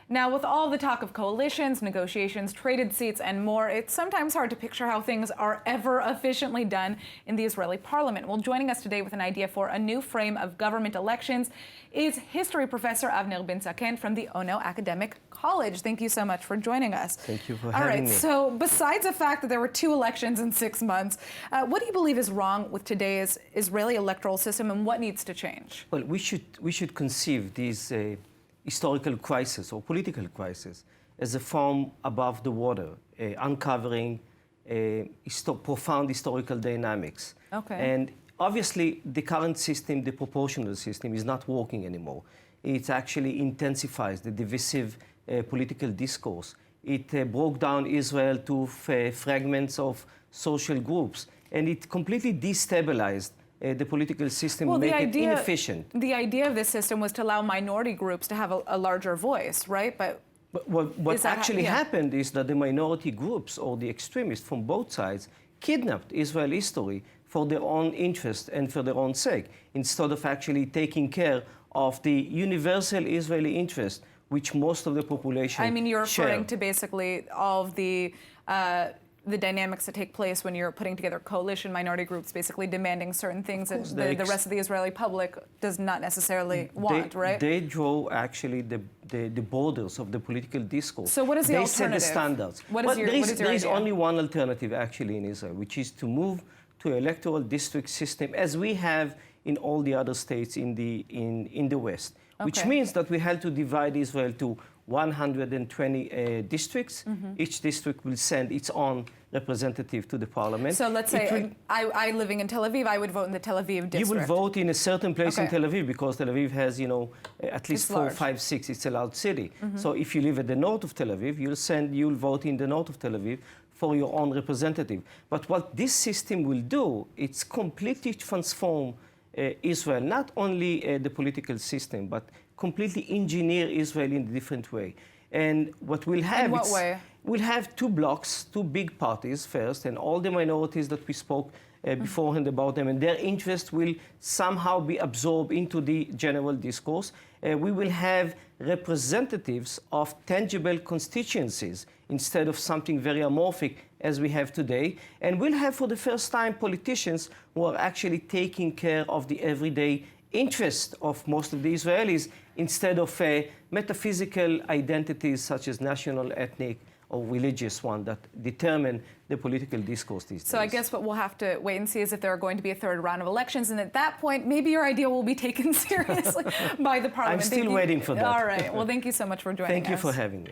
Now, with all the talk of coalitions, negotiations, traded seats, and more, it's sometimes hard to picture how things are ever efficiently done in the Israeli parliament. Well, joining us today with an idea for a new frame of government elections is history professor Avner Ben-Zaken from the Ono Academic College. Thank you so much for joining us. Thank you for having me. So besides the fact that there were 2 elections in 6 months, what do you believe is wrong with today's Israeli electoral system, and what needs to change? Well, we should conceive these historical crisis or political crisis as a form above the water, uncovering profound historical dynamics. Okay. And obviously, the current system, the proportional system, is not working anymore. It actually intensifies the divisive political discourse. It broke down Israel to fragments of social groups, and it completely destabilized the political system, well, make it inefficient. The idea of this system was to allow minority groups to have a larger voice, right? But what actually happened is that the minority groups or the extremists from both sides kidnapped Israeli history for their own interest and for their own sake, instead of actually taking care of the universal Israeli interest, which most of the population I mean, you're referring share. to basically all of the dynamics that take place when you're putting together coalition minority groups, basically demanding certain things that the rest of the Israeli public does not necessarily want, right? They draw actually the borders of the political discourse. So what is the alternative? They set the standards. What is your there is idea? only one alternative actually in Israel, which is to move to an electoral district system as we have in all the other states in the West, which means that we have to divide Israel to 120 districts. Each district will send its own representative to the parliament. So let's say I living in Tel Aviv, I would vote in the Tel Aviv district. You will vote in a certain place in Tel Aviv because Tel Aviv has, at least 4, 5, 6. It's a large city. So if you live at the north of Tel Aviv, you'll vote in the north of Tel Aviv for your own representative. But what this system will do, it's completely transform Israel, not only the political system, but completely engineer Israel in a different way. And what we'll have... In what way? We'll have 2 blocks, 2 big parties first, and all the minorities that we spoke beforehand about them, and their interest will somehow be absorbed into the general discourse. We will have representatives of tangible constituencies instead of something very amorphic as we have today. And we'll have, for the first time, politicians who are actually taking care of the everyday interest of most of the Israelis instead of metaphysical identities such as national, ethnic, or religious one that determine the political discourse these days. So I guess what we'll have to wait and see is if there are going to be a 3rd round of elections, and at that point, maybe your idea will be taken seriously by the parliament. I'm still waiting for that. All right. Well, thank you so much for joining us. Thank you for having me.